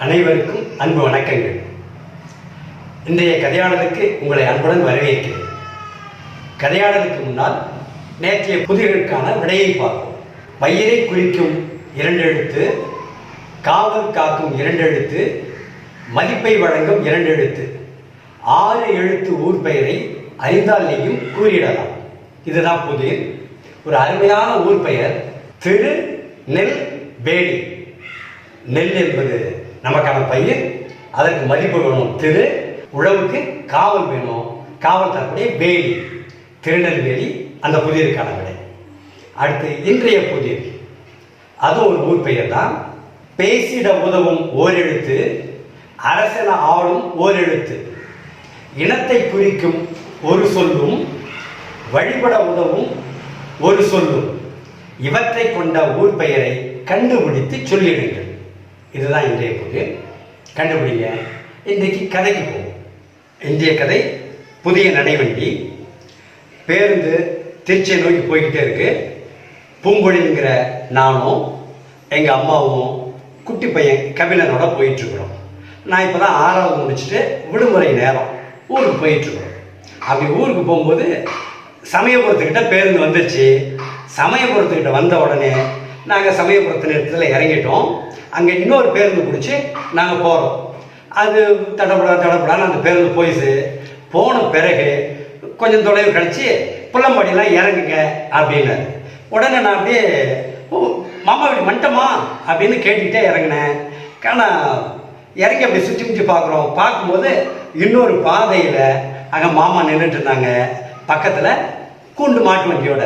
அனைவருக்கும் அன்பு வணக்கங்கள். இன்றைய கதையாடலுக்கு உங்களை அன்புடன் வரவேற்கிறேன். கதையாடலுக்கு முன்னால் நேற்றைய புதிர்களுக்கான விடையை பார்ப்போம். வயிறை குறிக்கும் 2 எழுத்து, காவல் காக்கும் 2 எழுத்து, மதிப்பை வழங்கும் 2 எழுத்து, 6 எழுத்து ஊர் பெயரை அறிந்தால் நீயும் கூறிடலாம். இதுதான் புதிர். ஒரு அருமையான ஊர் பெயர் திருநெல்வேலி. நெல் என்பது நமக்கான பயிர், அதற்கு மதிப்பு வேணும் திரு, உழவுக்கு காவல் வேணும், காவல் தரக்கூடிய வேலி, திருநெல்வேலி அந்த புதிருக்கான விடை. அடுத்து இன்றைய புதிர், அது ஒரு ஊர் பெயர் தான். பேசிட உதவும் ஓர் எழுத்து, அரசன ஆளும் ஓர் எழுத்து, இனத்தை குறிக்கும் ஒரு சொல்லும், வழிபட உதவும் ஒரு சொல்லும், இவற்றை கொண்ட ஊர் பெயரை கண்டுபிடித்து சொல்லிடுங்கள். இதுதான் இன்றைய புதிர். கண்டுபிடிங்க. இன்றைக்கு கதைக்கு போகும். இன்றைய கதை புதிய நடைவண்டி. பேருந்து திருச்சியை நோக்கி போய்கிட்டே இருக்கு. பூங்கொழிங்கிற நானும் எங்கள் அம்மாவும் குட்டி பையன் கபிலனோட போயிட்டுருக்குறோம். நான் இப்போ தான் 6வது முடிச்சுட்டு விடுமுறை நேரம் ஊருக்கு போயிட்டுருக்குறோம். அப்படி ஊருக்கு போகும்போது சமயபுரத்துக்கிட்ட பேருந்து வந்துருச்சு. சமயபுரத்துக்கிட்ட வந்த உடனே நாங்கள் சமயபுரத்து நிறுத்தத்தில் இறங்கிட்டோம். அங்கே இன்னொரு பேருந்து பிடிச்சி நாங்கள் போகிறோம். அது தடப்படான்னு அந்த பேருந்து போயிடுச்சு. போன பிறகு கொஞ்சம் தொலைவு கழிச்சு புள்ளம்பாடியெல்லாம் இறங்குங்க அப்படின்னாரு. உடனே நான் அப்படியே மாமா வீடு மண்டமா அப்படின்னு கேட்டுக்கிட்டே இறங்கினேன். ஆனால் இறங்கி அப்படி சுற்றி முற்றி பார்க்கும்போது இன்னொரு பாதையில் அங்கே மாமா நின்றுட்டு இருந்தாங்க. பக்கத்தில் கூண்டு மாட்டு வண்டியோட.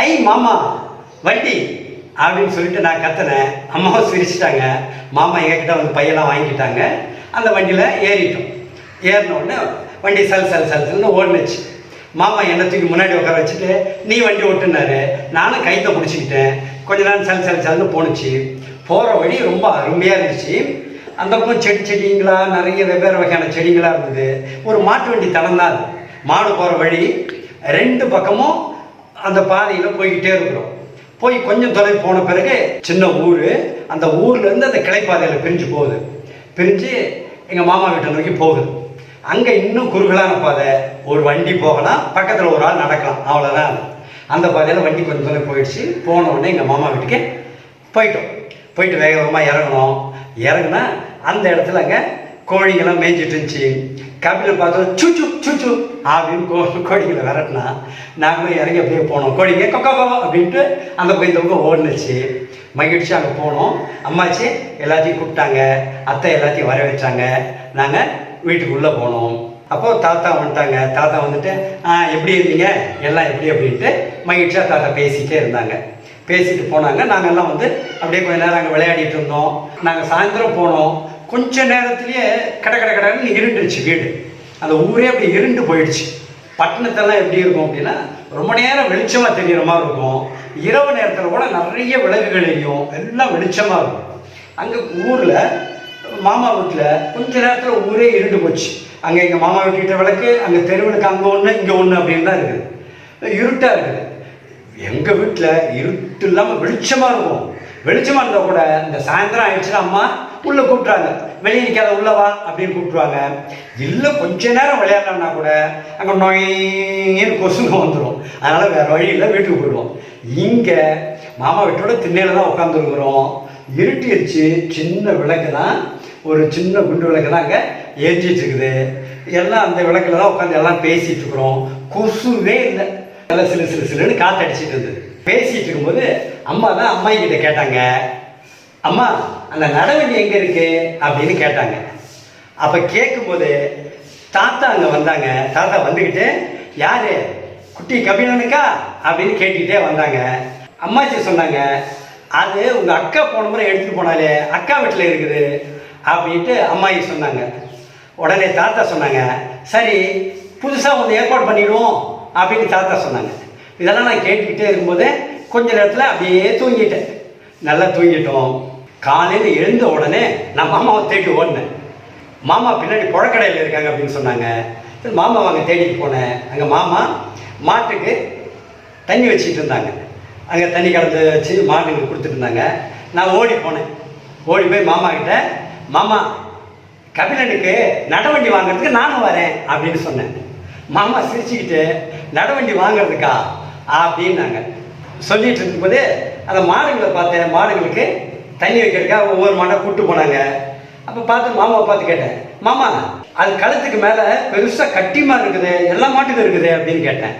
ஐ மாமா வண்டி அப்படின்னு சொல்லிட்டு நான் கத்தினேன். அம்மாவை சிரிச்சிட்டாங்க. மாமா எங்ககிட்ட வந்து பையெல்லாம் வாங்கிக்கிட்டாங்க. அந்த வண்டியில் ஏறிட்டோம். ஏறின உடனே வண்டி சல்னு ஓடுனுச்சு. மாமா என்னை தூக்கி முன்னாடி உட்கார வச்சுட்டு நீ வண்டி ஓட்டுனாரு. நானும் கைத்தை பிடிச்சிக்கிட்டேன். கொஞ்ச நேரம் சல்னு போணுச்சு. போகிற வழி ரொம்ப அருமையாக இருந்துச்சு. அந்த பக்கம் செடிங்களா நிறைய வெவ்வேறு வகையான செடிங்களாக இருந்தது. ஒரு மாட்டு வண்டி தடம் தான். மாடு போகிற வழி 2 பக்கமும் அந்த பாதையில் போய்கிட்டே இருக்கிறோம். போய் கொஞ்சம் தொலைவு போன பிறகு சின்ன ஊர். அந்த ஊர்லேருந்து அந்த கிளைப்பாதையில் பிரிஞ்சு போகுது. பிரிஞ்சு எங்கள் மாமா வீட்டை நோக்கி போகுது. அங்கே இன்னும் குறுகலான பாதை. ஒரு வண்டி போகலாம், பக்கத்தில் ஒரு ஆள் நடக்கலாம், அவ்வளோதான். அந்த பாதையில் வண்டி கொஞ்சம் தொலைவு போயிடுச்சு. போன உடனே எங்கள் மாமா வீட்டுக்கு போயிட்டோம். போயிட்டு வேகமாக இறங்கணும். இறங்குனா அந்த இடத்துல அங்கே கோழிங்கெல்லாம் மேய்ஞ்சிட்டு இருந்துச்சு. கபில பார்த்தோம் சூச்சு சூச்சு அப்படின்னு கோழிங்களை விரட்டினா நாங்களும் இறங்கி அப்படியே போனோம். கோழிங்க கொக்கோ அப்படின்ட்டு அந்த பக்கம் இந்த பக்கம் ஓடுனுச்சு. மகிழ்ச்சி அங்கே போனோம். அம்மாச்சி எல்லாத்தையும் கூப்பிட்டாங்க. அத்தை எல்லாத்தையும் வர வச்சாங்க. நாங்கள் வீட்டுக்குள்ளே போனோம். அப்போது தாத்தா வந்துட்டாங்க. தாத்தா வந்துட்டு எப்படி இருந்தீங்க எல்லாம் எப்படி அப்படின்ட்டு மகிழ்ச்சியாக தாத்தா பேசிகிட்டே இருந்தாங்க. பேசிட்டு போனாங்க. நாங்கள்லாம் வந்து அப்படியே கொஞ்சம் நேரம் அங்கே விளையாடிட்டு இருந்தோம். நாங்கள் சாயந்தரம் போனோம். கொஞ்ச நேரத்துலேயே கடன்னு இருண்டுச்சு வீடு. அந்த ஊரே அப்படி இருண்டு போயிடுச்சு. பட்டணத்தெல்லாம் எப்படி இருக்கும் அப்படின்னா ரொம்ப நேரம் வெளிச்சமாக தெரிகிற மாதிரி இருக்கும். இரவு நேரத்தில் கூட நிறைய விளக்குகள் எரியும். எல்லாம் வெளிச்சமாக இருக்கும். அங்கே ஊரில் மாமா வீட்டில் கொஞ்ச நேரத்தில் ஊரே இருண்டு போச்சு. அங்கே எங்கள் மாமா வீட்டுக்கிட்ட விளக்கு, அங்கே தெருவிளக்கு அங்கே ஒன்று இங்கே ஒன்று அப்படின்னு தான் இருக்குது. இருட்டாக இருக்குது. எங்கள் வீட்டில் இருட்டு இல்லாமல் வெளிச்சமாக இருக்கும். வெளிச்சமாக இருந்தால் கூட இந்த சாயந்தரம் ஆயிடுச்சுன்னா அம்மா உள்ளே கூப்பிட்றாங்க. வெளியே நிற்காத உள்ளவா அப்படின்னு கூப்பிட்ருவாங்க. இல்லை கொஞ்ச நேரம் விளையாடலாம்னா கூட அங்கே நோயின்னு கொசுங்க வந்துடும். அதனால் வேறு வழி இல்லை, வீட்டுக்கு போயிடுவோம். இங்கே மாமா வீட்டோட திண்ணையில் தான் உட்காந்துருக்குறோம். இருட்டிடுச்சு. சின்ன விளக்கு தான், ஒரு சின்ன குண்டு விளக்கு தான் அங்கே எரிஞ்சிட்டு இருக்குது. எல்லாம் அந்த விளக்கில் தான் உட்காந்து எல்லாம் பேசிகிட்டு இருக்கிறோம். கொசுவே இல்லை. நல்லா சிலுன்னு காற்று அடிச்சுட்டு இருந்தது. பேசிகிட்டு இருக்கும்போது அம்மா தான் அம்மாயிக்கிட்ட கேட்டாங்க, அம்மா அந்த நடவண்டி எங்கே இருக்கு அப்படின்னு கேட்டாங்க. அப்போ கேட்கும்போது தாத்தா அங்கே வந்தாங்க. தாத்தா வந்துக்கிட்டு யாரு குட்டி கபிலனுக்கா அப்படின்னு கேட்டுக்கிட்டே வந்தாங்க. அம்மாச்சி சொன்னாங்க, அது உங்கள் அக்கா போன முறை எடுத்துகிட்டு போனாலே அக்கா வீட்டில் இருக்குது அப்படின்ட்டு அம்மாயி சொன்னாங்க. உடனே தாத்தா சொன்னாங்க, சரி புதுசாக ஒன்று ஏற்பாடு பண்ணிடுவோம் அப்படின்னு தாத்தா சொன்னாங்க. இதெல்லாம் நான் கேட்டுக்கிட்டே இருக்கும்போது கொஞ்ச நேரத்தில் அப்படியே தூங்கிட்டேன். நல்லா தூங்கிட்டோம். காலையில் எழுந்த உடனே நான் மாமாவை தேடி ஓடினேன். மாமா பின்னாடி புழக்கடையில் இருக்காங்க அப்படின்னு சொன்னாங்க. மாமா வாங்க தேடிட்டு போனேன். அங்கே மாமா மாட்டுக்கு தண்ணி வச்சுட்டு இருந்தாங்க. அங்கே தண்ணி கலந்து வச்சு மாட்டுக்கு கொடுத்துட்டு இருந்தாங்க. நான் ஓடி போனேன். ஓடி போய் மாமா கிட்ட, மாமா கபிலனுக்கு நடவண்டி வாங்குறதுக்கு நானும் வரேன் அப்படின்னு சொன்னேன். மாமா சிரிச்சுக்கிட்டு, நடவண்டி வாங்குறதுக்கா அப்படின்னாங்க. சொல்லிட்டு இருக்கும்போது அந்த மாடுகளை பார்த்தேன். மாடுகளுக்கு தண்ணி வைக்கிறதுக்காக ஒவ்வொரு மாடை கூப்பிட்டு போனாங்க. அப்போ பார்த்து மாமாவை பார்த்து கேட்டேன், மாமா அது கழுத்துக்கு மேலே பெருசாக கட்டிமா இருக்குது, எல்லா மாட்டுக்கும் இருக்குது அப்படின்னு கேட்டேன்.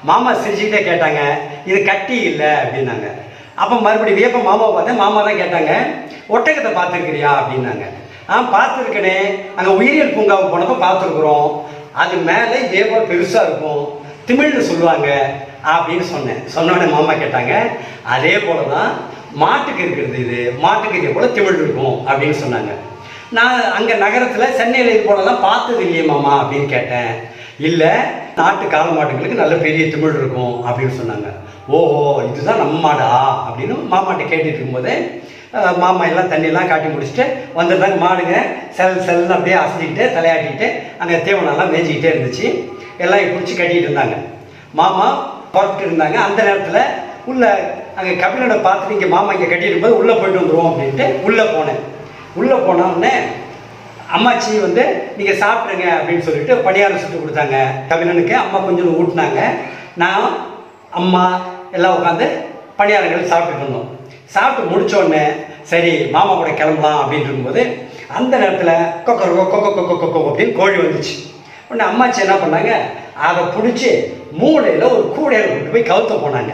மாமா சிரிச்சுக்கிட்டே கேட்டாங்க, இது கட்டி இல்லை அப்படின்னாங்க. அப்போ மறுபடியும் வியப்ப மாமாவை பார்த்தேன். மாமா தான் கேட்டாங்க, ஒட்டகத்தை பார்த்துருக்கிறியா அப்படின்னாங்க. பார்த்துருக்கனே, அங்கே உயிரியல் பூங்காவுக்கு போனப்போ பார்த்துருக்குறோம், அது மேலே இதே போல் பெருசாக இருக்கும், திமிழ்னு சொல்லுவாங்க அப்படின்னு சொன்னேன். சொன்னோடனே மாமா கேட்டாங்க, அதே போல தான் மாட்டுக்கு இருக்கிறது, இது மாட்டுக்கு இதே போல் திமிழ் இருக்கும் அப்படின்னு சொன்னாங்க. நான் அங்கே நகரத்தில் சென்னையில் இது போலலாம் பார்த்தது இல்லையே மாமா அப்படின்னு கேட்டேன். இல்லை, நாட்டு கால மாட்டுங்களுக்கு நல்ல பெரிய திமிழ் இருக்கும் அப்படின்னு சொன்னாங்க. ஓஹோ, இதுதான் நம்ம மாடா அப்படின்னு மாமாட்ட கேட்டுட்டு இருக்கும்போதே மாமா எல்லாம் தண்ணியெல்லாம் காட்டி முடிச்சுட்டு வந்துருந்தாங்க. மாடுங்க செல்லுன்னு அப்படியே அசைஞ்சிக்கிட்டு தலையாட்டிக்கிட்டு அங்கே தேவனெல்லாம் மேய்ஞ்சிக்கிட்டே இருந்துச்சு. எல்லாம் பிடிச்சி கட்டிகிட்டு இருந்தாங்க. மாமா புறப்பட்டு இருந்தாங்க. அந்த நேரத்தில் உள்ள அங்கே கபிலனை பார்த்துட்டு இங்கே மாமா இங்கே கட்டியிருக்கும்போது உள்ளே போயிட்டு வந்துடுவோம் அப்படின்ட்டு உள்ளே போனேன். உள்ளே போனோடனே அம்மாச்சி வந்து நீங்கள் சாப்பிடுங்க அப்படின்னு சொல்லிட்டு பணியாரம் சுட்டு கொடுத்தாங்க கபிலனுக்கு. அம்மா கொஞ்சம் ஊட்டினாங்க. நான் அம்மா எல்லாம் உட்காந்து பணியாரங்கள் சாப்பிட்டுட்டு இருந்தோம். சாப்பிட்டு முடித்தோடனே சரி மாமா கூட கிளம்பலாம் அப்படின்னு இருக்கும்போது அந்த நேரத்தில் கொக்கோ அப்படின்னு கோழி வந்துச்சு. உடனே அம்மாச்சி என்ன பண்ணாங்க, அதை பிடிச்சி மூளையில் ஒரு கூடையில் கொண்டு போய் கவுத்த போனாங்க.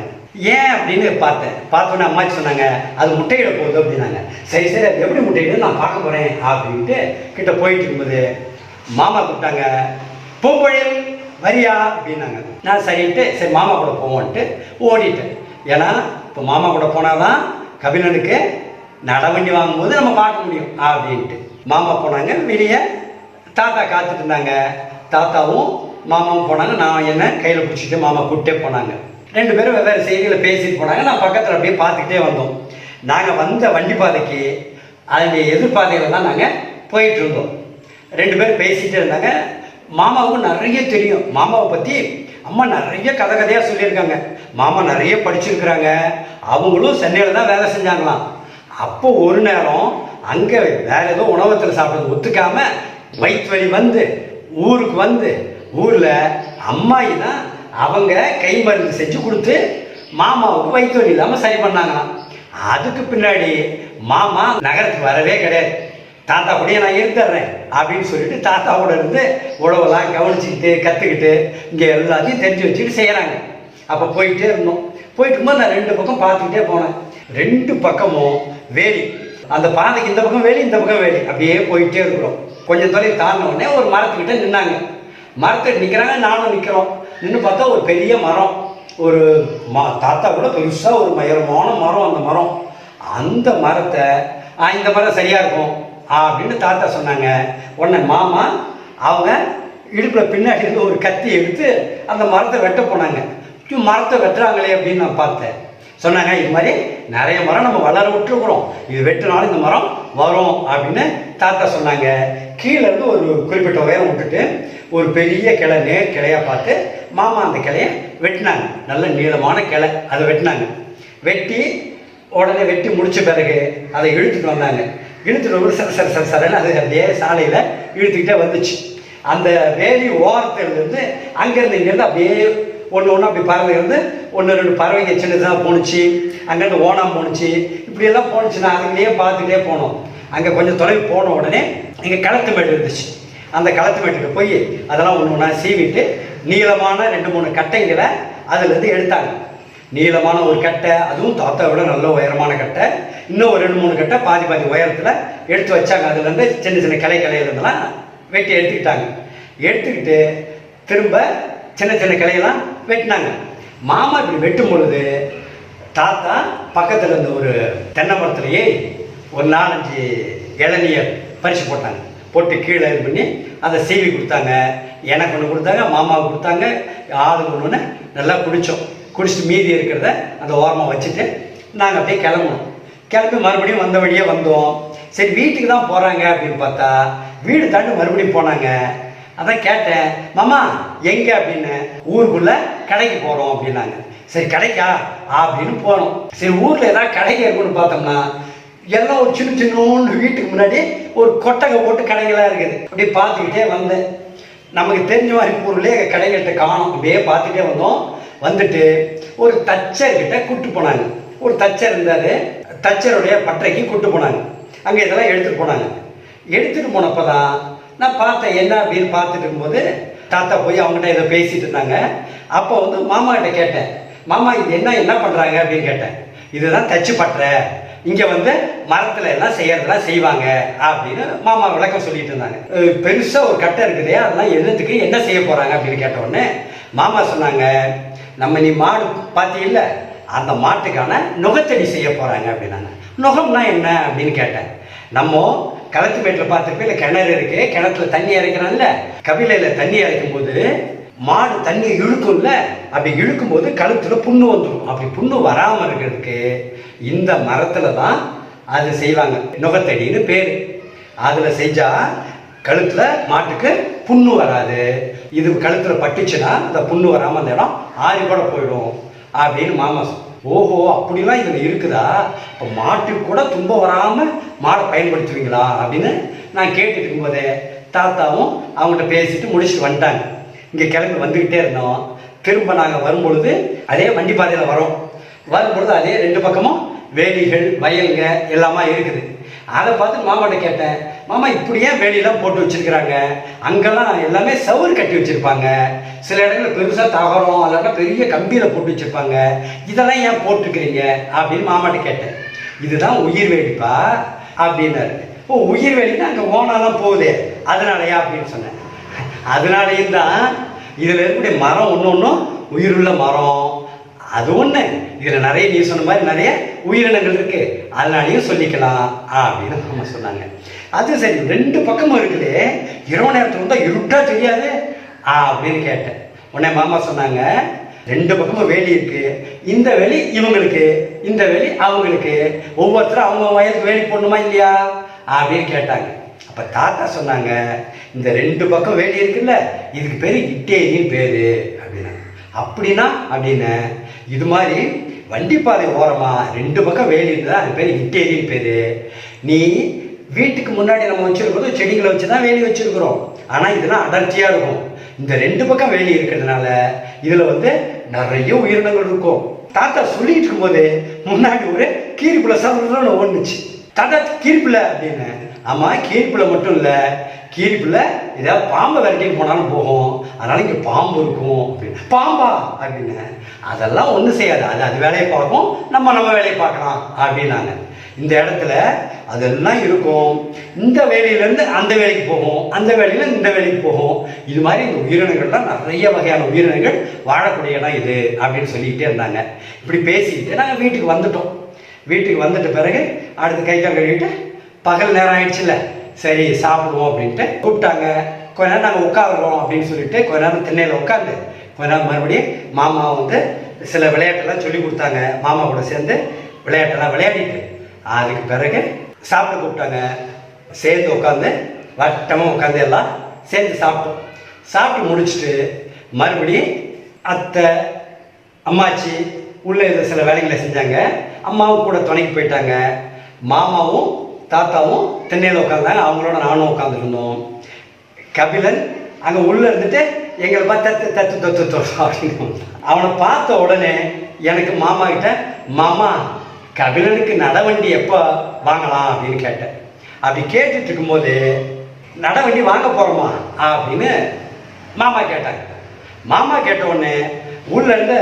ஏன் அப்படின்னு பார்த்தோன்னே அம்மாச்சி சொன்னாங்க, அது முட்டையிட போகுது அப்படின்னாங்க. சரி சரி, அது எப்படி முட்டையிடு நான் பார்க்க போகிறேன் அப்படின்ட்டு கிட்ட போயிட்டு இருக்கும்போது மாமா கூப்பிட்டாங்க, பூம்பொழில் வரியா அப்படின்னாங்க. நான் சரின்ட்டு சரி மாமா கூட போவோன்ட்டு ஓடிட்டேன். ஏன்னா இப்போ மாமா கூட போனால் தான் கபிலனுக்கு நடவண்டி வாங்கும்போது நம்ம பார்க்க முடியும் அப்படின்ட்டு. மாமா போனாங்க. வெளியே தாத்தா காத்துட்டு இருந்தாங்க. தாத்தாவும் மாமாவும் போனாங்க. நான் என்ன கையில் பிடிச்சிட்டு மாமா கூப்பிட்டே போனாங்க. ரெண்டு பேரும் வெவ்வேறு செய்திகளை பேசிட்டு போனாங்க. நான் பக்கத்தில் அப்படியே பார்த்துக்கிட்டே வந்தோம். நாங்கள் வந்த வண்டி பாதைக்கு அதனுடைய எதிர்பாதையில் தான் நாங்கள் போயிட்டு இருந்தோம். ரெண்டு பேரும் பேசிகிட்டே இருந்தாங்க. மாமாவுக்கும் நிறைய தெரியும். மாமாவை பற்றி அம்மா நிறைய கதையாக சொல்லியிருக்காங்க. மாமா நிறைய படிச்சிருக்கிறாங்க. அவங்களும் சென்னையில் தான் வேலை செஞ்சாங்களாம். அப்போ ஒரு நேரம் அங்கே வேற ஏதோ உணவகத்தில் சாப்பிட்றது ஒத்துக்காமல் வயிற்று வலி வந்து ஊருக்கு வந்து ஊரில் அம்மாயி தான் அவங்க கை மருந்து செஞ்சு கொடுத்து மாமாவுக்கு வயிற்று வலி இல்லாமல் சரி பண்ணாங்களாம். அதுக்கு பின்னாடி மாமா நகரத்துக்கு வரவே கிடையாது. தாத்தா கூடயே நான் இருந்துடுறேன் அப்படின்னு சொல்லிட்டு தாத்தாவோட இருந்து உழவெல்லாம் கவனிச்சுக்கிட்டு கற்றுக்கிட்டு இங்கே எல்லாத்தையும் தெரிஞ்சு வச்சுக்கிட்டு செய்கிறாங்க. அப்போ போயிட்டே இருந்தோம். போயிட்டு இருக்கும்போது நான் ரெண்டு பக்கம் பார்த்துக்கிட்டே போனேன். ரெண்டு பக்கமும் வேலி. அந்த பாதைக்கு இந்த பக்கம் வேலி, இந்த பக்கம் வேலி, அப்படியே போயிட்டே இருக்கிறோம். கொஞ்சம் தொலைவு தாண்டின உடனே ஒரு மரத்துக்கிட்ட நின்னாங்க. மரத்துக்கு நிற்கிறாங்க, நானும் நிற்கிறோம். நின்று பார்த்தா ஒரு பெரிய மரம், ஒரு தாத்தா கூட பெருசாக ஒரு உயரமான மரம். அந்த மரம், அந்த மரத்தை இந்த மரம் சரியாக இருக்கும் அப்படின்னு தாத்தா சொன்னாங்க. உடனே மாமா அவங்க இடுப்பில் பின்னாடி இருந்து ஒரு கத்தி எடுத்து அந்த மரத்தை வெட்ட போனாங்க. மரத்தை வெட்டுறாங்களே அப்படின்னு நான் பார்த்தேன். சொன்னாங்க, இது மாதிரி நிறைய மரம் நம்ம வளர விட்டுருக்குறோம், இது வெட்டினாலும் இந்த மரம் வரும் அப்படின்னு தாத்தா சொன்னாங்க. கீழே இருந்து ஒரு குறிப்பிட்ட உயரம் விட்டுட்டு ஒரு பெரிய கிளை, நேர் கிளையாக பார்த்து மாமா அந்த கிளையை வெட்டினாங்க. நல்ல நீளமான கிளை, அதை வெட்டினாங்க. வெட்டி உடனே வெட்டி முடித்த பிறகு அதை இழுத்துட்டு வந்தாங்க. இழுத்துட்டு ஒரு சரன்னு அது அப்படியே சாலையில் இழுத்துக்கிட்டே வந்துச்சு. அந்த வேலி ஓரத்திலிருந்து அங்கேருந்து இங்கேருந்து அப்படியே ஒன்று ஒன்று அப்படி பறவை இருந்து ஒன்று ரெண்டு பறவைங்க சின்னதாக போணுச்சு. அங்கேருந்து ஓணம் போணுச்சு. இப்படியெல்லாம் போணுச்சுன்னா அதுலேயே பார்த்துக்கிட்டே போனோம். அங்கே கொஞ்சம் தொலைவு போன உடனே இங்கே களத்து மேடு இருந்துச்சு. அந்த களத்து மேட்டுக்கு போய் அதெல்லாம் ஒன்று ஒன்றா சீவிட்டு நீளமான 2-3 கட்டைங்களை அதுலேருந்து எடுத்தாங்க. நீளமான ஒரு கட்டை, அதுவும் தாத்தா விட நல்ல உயரமான கட்டை. இன்னும் ஒரு 2-3 கட்டை பாதி உயரத்தில் எடுத்து வச்சாங்க. அதுலேருந்து சின்ன சின்ன கிளையிலேருந்துலாம் வெட்டி எடுத்துக்கிட்டாங்க. எடுத்துக்கிட்டு திரும்ப சின்ன சின்ன கிளையெல்லாம் வெட்டினாங்க. மாமா இப்படி வெட்டும் பொழுது தாத்தா பக்கத்தில் இருந்த ஒரு தென்னை மரத்துலேயே ஒரு 4-5 இளநீரை பறித்து போட்டாங்க. போட்டு கீழே இது பண்ணி அதை சீவி கொடுத்தாங்க. எனக்கு ஒன்று கொடுத்தாங்க, மாமாவுக்கு கொடுத்தாங்க. ஆளுக்கு ஒன்று நல்லா குடித்தோம். குடிச்சிட்டு மீதி இருக்கிறத அந்த ஓரமாக வச்சுட்டு நாங்கள் அப்படியே கிளம்பணும். கிளம்பி மறுபடியும் வந்த வழியே வந்தோம். சரி வீட்டுக்கு தான் போகிறாங்க அப்படின்னு பார்த்தா வீடு தாண்டி மறுபடியும் போனாங்க. அதான் கேட்டேன், மாமா எங்கே அப்படின்னு. ஊருக்குள்ளே கடைக்கு போகிறோம் அப்படின்னாங்க. சரி கடைக்கா அப்படின்னு போனோம். சரி ஊரில் ஏதாவது கடைக்கு இருக்குன்னு பார்த்தோம்னா எல்லாம் ஒரு சின்ன சின்ன வீட்டுக்கு முன்னாடி ஒரு கொட்டகை போட்டு கடைகளாக இருக்குது. அப்படியே பார்த்துக்கிட்டே வந்தேன். நமக்கு தெரிஞ்ச மாதிரி பொருளே கடைகள்கிட்ட காணும். அப்படியே பார்த்துட்டே வந்தோம். வந்துட்டு ஒரு தச்சர்கிட்ட கூட்டு போனாங்க. ஒரு தச்சர் இருந்தார். தச்சருடைய பட்டறைக்கு கூட்டு போனாங்க. அங்கே இதெல்லாம் எடுத்துகிட்டு போனாங்க. எடுத்துகிட்டு போனப்போ தான் நான் பார்த்தேன். என்ன அப்படின்னு பார்த்துட்டு இருக்கும்போது தாத்தா போய் அவங்ககிட்ட இதை பேசிகிட்டு இருந்தாங்க. அப்போ வந்து மாமா கிட்ட கேட்டேன், மாமா இது என்ன பண்ணுறாங்க அப்படின்னு கேட்டேன். இதுதான் தச்சு பட்டறை, இங்கே வந்து மரத்தில் எல்லாம் செய்யறதெல்லாம் செய்வாங்க அப்படின்னு மாமா விளக்கம் சொல்லிட்டு இருந்தாங்க. பெருசாக ஒரு கட்டை இருக்குது, அதெல்லாம் என்னத்துக்கு என்ன செய்ய போகிறாங்க அப்படின்னு கேட்ட உடனே மாமா சொன்னாங்க, நம்ம நீ மாடு பார்த்தியில்ல, அந்த மாட்டுக்கான நுகத்தடி செய்ய போகிறாங்க அப்படின்னாங்க. நுகம்னா என்ன அப்படின்னு கேட்டேன். நம்ம களத்துமேட்டில் பார்த்துருப்போம், இல்லை கிணறு இருக்குது, கிணத்துல தண்ணி இறைக்கிறான்ல, கபிலையில் தண்ணி இறைக்கும் போது மாடு தண்ணியை இழுக்கும்ல, அப்படி இழுக்கும்போது கழுத்தில் புண்ணு வந்துடும். அப்படி புண்ணு வராமல் இருக்கிறதுக்கு இந்த மரத்தில் தான் அது செய்வாங்க. நுகத்தடின்னு பேர். அதில் செஞ்சால் கழுத்தில் மாட்டுக்கு புண்ணு வராது. இது கழுத்தில் பட்டுச்சுன்னா அந்த புண்ணு வராமல் அந்த இடம் ஆறி கூட போயிடும் அப்படின்னு மாமா. ஓஹோ அப்படிலாம் இதில் இருக்குதா, இப்போ மாட்டுக்கு கூட துன்பம் வராமல் மாடை பயன்படுத்துவீங்களா அப்படின்னு நான் கேட்டுட்டு இருக்கும்போதே தாத்தாவும் அவங்கள்ட்ட பேசிட்டு முடிச்சுட்டு வந்துட்டாங்க. இங்கே கிளம்பி வந்துக்கிட்டே இருந்தோம். திரும்ப நாங்கள் வரும்பொழுது அதே வண்டி பாதையில் வரோம். வரும்பொழுது அதே ரெண்டு பக்கமும் வேலிகள் வயல்ங்க எல்லாமே இருக்குது. அதை பார்த்து மாமாட்ட கேட்டேன், மாமா இப்படியே வேலியெல்லாம் போட்டு வச்சிருக்கிறாங்க, அங்கெல்லாம் எல்லாமே சவுறு கட்டி வச்சிருப்பாங்க, சில இடங்களில் பெருசாக தகரம் அதெல்லாம் பெரிய கம்பியில் போட்டு வச்சிருப்பாங்க, இதெல்லாம் ஏன் போட்டுருக்கிறீங்க அப்படின்னு மாமாட்ட கேட்டேன். இதுதான் உயிர் வேலிப்பா அப்படின்னாரு. ஓ உயிர் வேலின்னா அங்கே ஓனாலாம் போகுது அதனாலயா அப்படின்னு சொன்னேன். அதனாலேயும் தான் இதில் இருக்கக்கூடிய மரம் ஒன்று ஒன்றும் உயிருள்ள மரம். அது ஒன்று, இதில் நிறைய நீ சொன்ன மாதிரி நிறைய உயிரினங்கள் இருக்கு, அதனாலையும் சொல்லிக்கலாம் அப்படின்னு நம்ம சொன்னாங்க. அது சரி, ரெண்டு பக்கமும் இருக்குது, இரவு நேரத்தில் வந்தால் இருட்டா தெரியாது அப்படின்னு கேட்டேன். உடனே மாமா சொன்னாங்க, ரெண்டு பக்கமும் வேலி இருக்கு, இந்த வேலி இவங்களுக்கு, இந்த வேலி அவங்களுக்கு, ஒவ்வொருத்தரும் அவங்க வயலுக்கு வேலி போடணுமா இல்லையா அப்படின்னு கேட்டாங்க. அப்போ தாத்தா சொன்னாங்க, இந்த ரெண்டு பக்கம் வேலி இருக்குல்ல, இதுக்கு பேர் இட்டேரின்னு பேர் அப்படின்னா. அப்படின்னா அப்படின்னு இது மாதிரி வண்டிப்பாதை ஓரமாக ரெண்டு பக்கம் வேலி இருந்தால் அது பேர் இட்டேரின்னு பேர். நீ வீட்டுக்கு முன்னாடி நம்ம வச்சுருக்கிறது செடிகளை வச்சு தான் வேலி வச்சுருக்குறோம், ஆனால் இதெல்லாம் அடர்த்தியாக இருக்கும். இந்த ரெண்டு பக்கம் வேலி இருக்கிறதுனால இதில் வந்து நிறைய உயிரினங்கள் இருக்கும். தாத்தா சொல்லிட்டு இருக்கும்போது முன்னாடி ஒரு கீரிப்புள்ள சாப்பிட்றோன்னு ஒன்றுச்சு. தாத்தா கீரிப்புள்ள அப்படின்னு. ஆமாம் கீரிப்புள்ள மட்டும் இல்லை, கீரிப்புள்ள ஏதாவது பாம்பை விரட்டிட்டு போனாலும் போகும், அதனால இங்கே பாம்பு இருக்கும் அப்படின்னு. பாம்பா அப்படின்னு. அதெல்லாம் ஒன்றும் செய்யாது, அது வேலையை பார்க்கும், நம்ம வேலையை பார்க்கலாம் அப்படின்னாங்க. இந்த இடத்துல அதெல்லாம் இருக்கும். இந்த வேலையிலேருந்து அந்த வேலைக்கு போகும், அந்த வேலையில் இந்த வேலைக்கு போகும். இது மாதிரி இந்த உயிரினங்கள்லாம் நிறைய வகையான உயிரினங்கள் வாழக்கூடிய இடம் இது அப்படின்னு சொல்லிக்கிட்டே இருந்தாங்க. இப்படி பேசிக்கிட்டு நாங்கள் வீட்டுக்கு வந்துட்டோம். வீட்டுக்கு வந்துட்ட பிறகு அடுத்து கை கால் கழுவிட்டு பகல் நேரம் ஆயிடுச்சுல்ல, சரி சாப்பிடுவோம் அப்படின்ட்டு கூப்பிட்டாங்க. கொஞ்ச நேரம் நாங்கள் உட்காடுறோம் அப்படின்னு சொல்லிட்டு கொஞ்ச நேரம் திண்ணையில் உட்காந்து கொஞ்ச நேரம் மறுபடியும் மாமா வந்து சில விளையாட்டெல்லாம் சொல்லி கொடுத்தாங்க. மாமா கூட சேர்ந்து விளையாட்டெல்லாம் விளையாடிட்டு அதுக்கு பிறகு சாப்பிட கூப்பிட்டாங்க. சேர்ந்து உட்காந்து வட்டமாக உட்காந்து எல்லாம் சேர்ந்து சாப்பிட்டோம். சாப்பிட்டு முடிச்சுட்டு மறுபடியும் அத்தை அம்மாச்சி உள்ளே சில வேலைகளை செஞ்சாங்க. அம்மாவும் கூட துணைக்கு போயிட்டாங்க. மாமாவும் தாத்தாவும் திண்ணையில் உட்காந்தாங்க, அவங்களோட நானும் உட்காந்துருந்தோம். கபிலன் அங்கே உள்ளே இருந்துட்டு எங்களை பார்த்து தத்து தொத்து தொத்து அப்படின்னு அவனை பார்த்த உடனே எனக்கு மாமா கிட்ட, மாமா கபிலனுக்கு நடவண்டி எப்போ வாங்கலாம் அப்படின்னு கேட்டேன். அப்படி கேட்டுட்டு இருக்கும்போது நடவண்டி வாங்க போகிறோமா அப்படின்னு மாமா கேட்டாங்க. மாமா கேட்ட உடனே ஊர்லேருந்து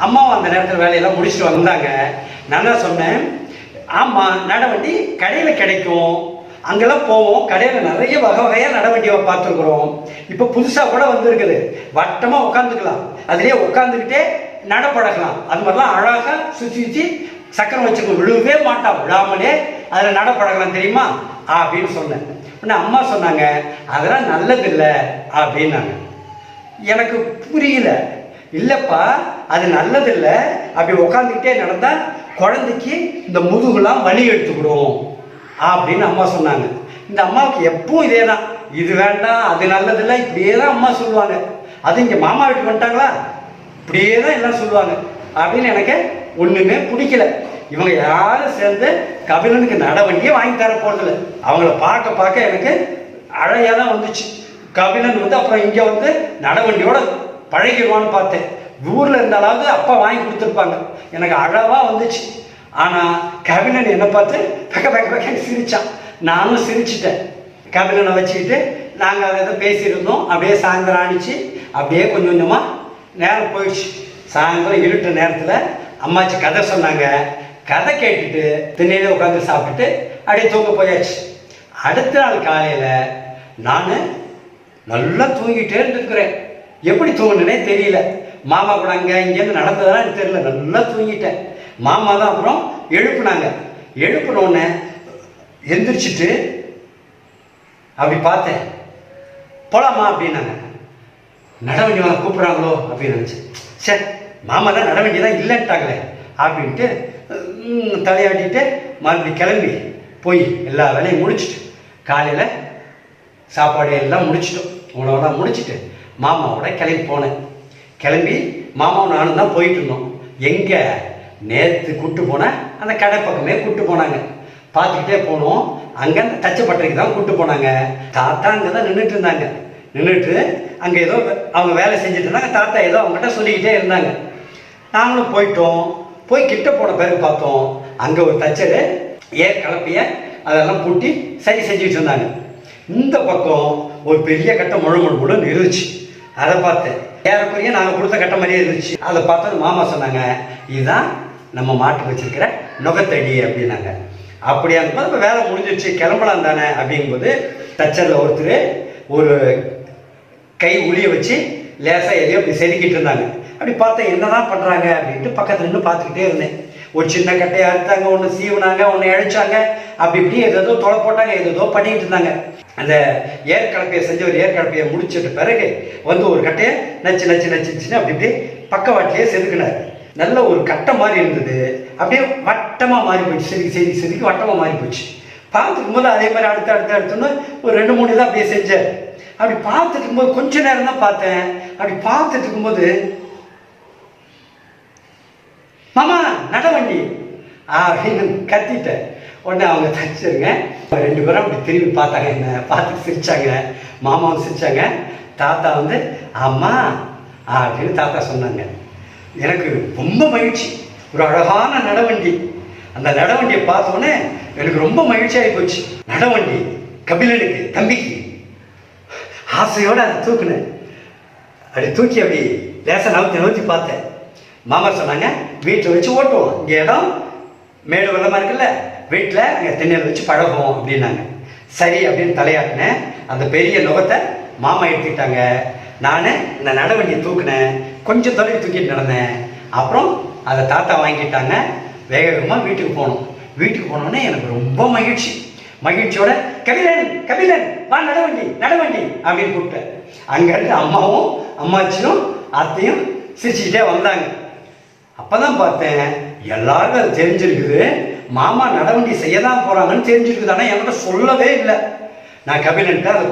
அம்மாவும் அந்த நேரத்தில் வேலையெல்லாம் முடிச்சுட்டு வந்தாங்க. நான் தான் சொன்னேன், ஆமாம் நடவண்டி கடையில் கிடைக்கும், அங்கெல்லாம் போவோம், கடையில் நிறைய வகையாக நடவண்டியை பார்த்துருக்குறோம். இப்போ புதுசாக கூட வந்துருக்குது, வட்டமாக உட்காந்துக்கலாம், அதுலேயே உட்காந்துக்கிட்டே நடப்பழகலாம். அது மாதிரிலாம் அழகாக சுற்றி சக்கரம் வச்சுக்கணும், விழுவே மாட்டான், விழாமலே அதில் நடப்பழகலாம் தெரியுமா அப்படின்னு சொன்னேன். உடனே அம்மா சொன்னாங்க, அதெல்லாம் நல்லதில்லை அப்படின்னாங்க. எனக்கு புரியல. இல்லைப்பா அது நல்லதில்லை, அப்படி உட்காந்துக்கிட்டே நடந்தால் குழந்தைக்கு இந்த முதுகுலாம் வலி எடுத்துக்கிடும் அப்படின்னு அம்மா சொன்னாங்க. இந்த அம்மாவுக்கு எப்பவும் இதே தான், இது வேண்டாம் அது நல்லதில்லை இப்படியே தான் அம்மா சொல்லுவாங்க. அது இங்கே மாமா வீட்டுக்கு வந்துட்டாங்களா இப்படியே தான் எல்லாம் சொல்லுவாங்க. அப்படின்னு எனக்கு ஒன்றுமே பிடிக்கல. இவங்க யாரும் சேர்ந்து கபிலனுக்கு நடவண்டியை வாங்கி தர போறதில்லை. அவங்கள பார்க்க பார்க்க எனக்கு அழையாக தான் வந்துச்சு. கபிலன் வந்து அப்புறம் இங்கே வந்து நடவண்டியோட பழகிடுவான்னு பார்த்தேன். ஊரில் இருந்தாலாவது அப்பா வாங்கி கொடுத்துருப்பாங்க. எனக்கு அழகாக வந்துச்சு. ஆனால் கபிலன் என்னை பார்த்து பக்க பக்க பக்க சிரித்தான். நானும் சிரிச்சிட்டேன். கபிலனை வச்சுக்கிட்டு நாங்கள் அதை எதை பேசியிருந்தோம். அப்படியே சாயந்தரம் ஆணிச்சு. அப்படியே கொஞ்சம் கொஞ்சமாக நேரம் போயிடுச்சு. சாயந்தரம் இருட்ட நேரத்தில் அம்மாச்சி கதை சொன்னாங்க. கதை கேட்டுட்டு திண்ணையில உட்காந்து சாப்பிட்டுட்டு அப்படியே தூங்க போயாச்சு. அடுத்த நாள் காலையில் நான் நல்லா தூங்கிட்டே இருந்துக்கிறேன். எப்படி தூங்கினேனே தெரியல. மாமா கூட அங்கே இங்கேருந்து நடந்ததெல்லாம் எனக்கு தெரியல. நல்லா தூங்கிட்டேன். மாமா தான் அப்புறம் எழுப்புனாங்க. எழுப்பினோடனே எந்திரிச்சிட்டு அப்படி பார்த்தேன். போலாமா அப்படின்னாங்க. நடவண்டி வாங்க கூப்பிட்றாங்களோ அப்படின்னு நினச்சேன். சரி, மாமா தான் நடவண்டி தான் இல்லைன்ட்டாங்களே அப்படின்ட்டு தலையாட்டிட்டு மறுபடியும் கிளம்பி போய் எல்லா வேலையும் முடிச்சுட்டு காலையில் சாப்பாடு எல்லாம் முடிச்சிட்டோம். உணவெல்லாம் முடிச்சுட்டு மாமாவோட கிளம்பி போனேன். கிளம்பி மாமாவும் நானும் தான் போயிட்டு இருந்தோம். எங்கே நேற்று கூப்பிட்டு போனேன் அந்த கடை பக்கமே கூப்பிட்டு போனாங்க. பார்த்துக்கிட்டே போனோம். அங்கே அந்த தச்சப்பட்டறைக்கு தான் கூப்பிட்டு போனாங்க. தாத்தா அங்கே தான் நின்றுட்டு இருந்தாங்க. நின்றுட்டு அங்கே ஏதோ அவங்க வேலை செஞ்சுட்டு இருந்தாங்க. தாத்தா ஏதோ அவங்ககிட்ட சொல்லிக்கிட்டே இருந்தாங்க. நாங்களும் போயிட்டோம். போய் கிட்ட போன பிறகு பார்த்தோம் அங்கே ஒரு தச்சர் ஏர் கலப்பைய அதெல்லாம் பூட்டி சரி செஞ்சுட்டு இருந்தாங்க. இந்த பக்கம் ஒரு பெரிய கட்டை முழு இருந்துச்சு. அதை பார்த்தேன். ஏறக்குறைய நாங்கள் கொடுத்த கட்டை மாதிரியே இருந்துச்சு. அதை பார்த்தது மாமா சொன்னாங்க, இதுதான் நம்ம மாட்டுக்கு வச்சிருக்கிற நுகத்தடி அப்படின்னாங்க. அப்படியா இருக்கும்போது இப்போ வேலை முடிஞ்சிடுச்சு, கிளம்பலாம் தானே அப்படிங்கும்போது தச்சரில் ஒருத்தர் ஒரு கை உளியை வச்சு லேசாக எதையோ அப்படி செதுக்கிட்டு இருந்தாங்க. அப்படி பார்த்தேன் என்னதான் பண்ணுறாங்க அப்படின்ட்டு பக்கத்துல நின்று பார்த்துக்கிட்டே இருந்தேன். ஒரு சின்ன கட்டையை அறுத்தாங்க, ஒன்று சீவுனாங்க, ஒன்று இழைச்சாங்க, அப்படி இப்படி ஏதோ தொலை போட்டாங்க, ஏதோ பண்ணிக்கிட்டு இருந்தாங்க. அந்த ஏற்கலப்பையை செஞ்ச ஒரு ஏற்கலப்பையை முடிச்சிட்ட பிறகு வந்து ஒரு கட்டையை நச்சு நச்சு நச்சுன்னு அப்படி இப்படி பக்கவாட்டிலேயே செதுக்கினார். நல்ல ஒரு கட்டை மாதிரி இருந்தது. அப்படியே வட்டமாக மாறி போச்சு. செதுக்கி வட்டமாக மாறி போச்சு. பார்த்துக்கும் போது அதே மாதிரி அடுத்துன்னு ஒரு 2-3 தான் அப்படியே செஞ்சேன். அப்படி பார்த்துட்டு இருக்கும்போது கொஞ்ச நேரம் தான் பார்த்தேன். அப்படி பார்த்துட்டு இருக்கும்போது மாமா நடவண்டி அப்படின்னு கத்திட்டேன். உடனே அவங்க தச்சிருங்க 2 பேரும் அப்படி திரும்பி பார்த்தாங்க. என்ன பார்த்துட்டு சிரிச்சாங்க. மாமாவும் சிரிச்சாங்க. தாத்தா வந்து அம்மா அப்படின்னு தாத்தா சொன்னாங்க. எனக்கு ரொம்ப மகிழ்ச்சி. ஒரு அழகான நடவண்டி. அந்த நடவண்டியை பார்த்தோன்னே எனக்கு ரொம்ப மகிழ்ச்சி ஆகி போச்சு. நடவண்டி கபிலனுக்கு தம்பிக்கு ஆசையோடு அதை தூக்குனேன். அப்படி தூக்கி அப்படி லேசாக நவுத்தி பார்த்தேன். மாமா சொன்னாங்க வீட்டில் வச்சு ஓட்டுவோம், இங்கே இடம் மேடு வெள்ளமாக இருக்குல்ல, வீட்டில் அங்கே திண்ணையில் வச்சு பழகும் அப்படின்னாங்க. சரி அப்படின்னு தலையாட்டினேன். அந்த பெரிய நுகத்தை மாமா எடுத்துக்கிட்டாங்க. நான் இந்த நடவண்டியை தூக்குனேன். கொஞ்சம் தொலைவி தூக்கிட்டு நடந்தேன். அப்புறம் அதை தாத்தா வாங்கிட்டாங்க. வேக வேகமாக வீட்டுக்கு போனோம். வீட்டுக்கு போனோடனே எனக்கு ரொம்ப மகிழ்ச்சியோட கபிலன் வா நடவண்டி அப்படின்னு கூப்பிட்டேன். அங்கேருந்து அம்மாவும் அம்மாச்சியும் அத்தையும் சிரிச்சுக்கிட்டே வந்தாங்க. அப்போதான் பார்த்தேன் எல்லாருக்கும் அது தெரிஞ்சிருக்குது. மாமா நடவண்டி செய்ய தான் போகிறாங்கன்னு தெரிஞ்சிருக்குது. ஆனால் என்கிட்ட சொல்லவே இல்லை. நான் கபிலன்ட்டு அதை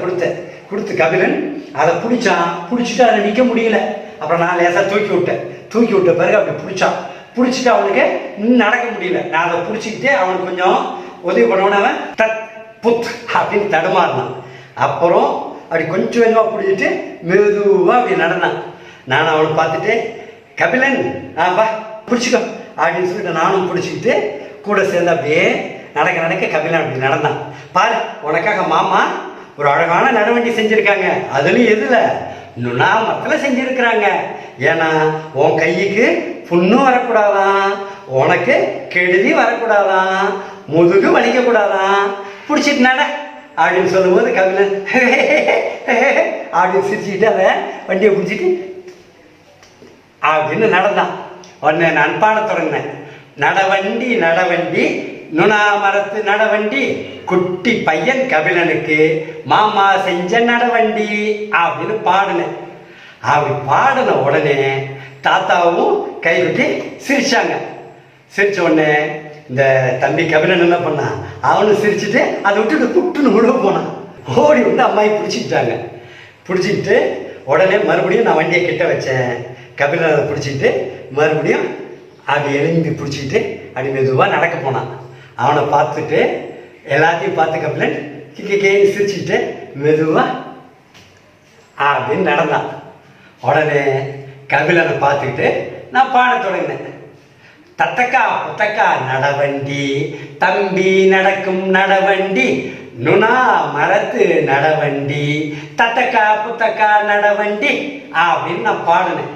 கொடுத்து கபிலன் அதை பிடிச்சிட்டு அதை நிற்க முடியல. அப்புறம் நான் லேசாக தூக்கி விட்ட பிறகு அப்படி பிடிச்சிட்டு அவனுக்கு இன்னும் நடக்க முடியல. நான் அதை பிடிச்சிக்கிட்டு அவனுக்கு கொஞ்சம் உதவி பண்ணவன அவன் புத் அப்படின்னு தடுமாறினான். அப்புறம் அப்படி கொஞ்சம் கொஞ்சமாக பிடிச்சிட்டு மெதுவாக அப்படி நடந்தான். நான் அவனை பார்த்துட்டு கபிலன் வா பிடிச்சிக்கோ அப்படின்னு சொல்லிட்டு நானும் பிடிச்சிக்கிட்டு கூட சேர்ந்து அப்படியே நடக்க கபிலன் அப்படி நடந்தான். பாரு உனக்காக மாமா ஒரு அழகான நடவண்டி செஞ்சுருக்காங்க. அதுலேயும் எதில் நுணாமத்தில் செஞ்சுருக்கிறாங்க. ஏன்னா உன் கைக்கு புண்ணும் வரக்கூடாதான், உனக்கு கெடுதி வரக்கூடாதான், முதுகு வலிக்கக்கூடாதான், பிடிச்சிட்டு நட அப்படின்னு சொல்லும்போது கபிலன் அப்படின்னு சிரிச்சுக்கிட்டு அதை வண்டியை பிடிச்சிட்டு அப்படின்னு நடந்தான். உடனே நான் பாட தொடங்கினேன். நடவண்டி நுணாமரத்து நடவண்டி குட்டி பையன் கபிலனுக்கு மாமா செஞ்ச நடவண்டி அப்படின்னு பாடினேன். அப்படி பாடின உடனே தாத்தாவும் கைவிட்டு சிரிச்சாங்க. சிரிச்ச உடனே இந்த தம்பி கபிலன் என்ன பண்ணான், அவனு சிரிச்சுட்டு அதை விட்டுட்டு குட்டுன்னு உழுவ போனான். ஓடி வந்து அம்மாயி பிடிச்சிக்கிட்டு உடனே மறுபடியும் நான் வண்டியை கிட்ட வச்சேன். கபிலன் அதை பிடிச்சிக்கிட்டு மறுபடியும் அப்படி எழுந்து பிடிச்சிக்கிட்டு அப்படி மெதுவாக நடக்க போனான். அவனை பார்த்துட்டு எல்லாத்தையும் பார்த்து கபிலன் கேன்னு சிரிச்சுக்கிட்டு மெதுவாக அப்படின்னு நடந்தான். உடனே கபிலனை பார்த்துக்கிட்டு நான் பாட தொடங்கினேன். தத்தக்கா புத்தக்கா நடவண்டி தம்பி நடக்கும் நடவண்டி நுணா மரத்து நடவண்டி தத்தக்கா புத்தக்கா நடவண்டி அப்படின்னு நான் பாடினேன்.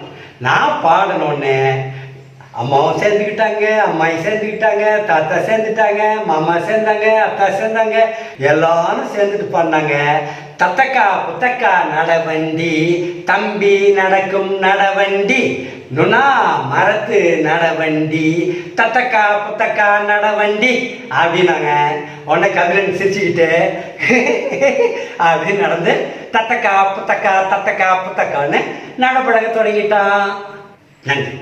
நான் பாடினோடனே அம்மாவும் சேர்ந்துக்கிட்டாங்க, அம்மாயும் சேர்ந்துக்கிட்டாங்க, தாத்தா சேர்ந்துட்டாங்க, மாமா சேர்ந்தாங்க, அத்தா சேர்ந்தாங்க, எல்லாரும் சேர்ந்துட்டு பாடினாங்க. தத்தக்கா புத்தக்கா நடவண்டி தம்பி நடக்கும் நடவண்டி நுணா மரத்து நடவண்டி தத்தக்கா புத்தக்கா நடவண்டி அப்படின்னாங்க. உடனே கபிலன் சிரிச்சுக்கிட்டு அப்படின்னு நடந்து தத்தக்கா புத்தக்கா புத்தக்கான்னு நடப்பழக தொடங்கிட்டான். நன்றி.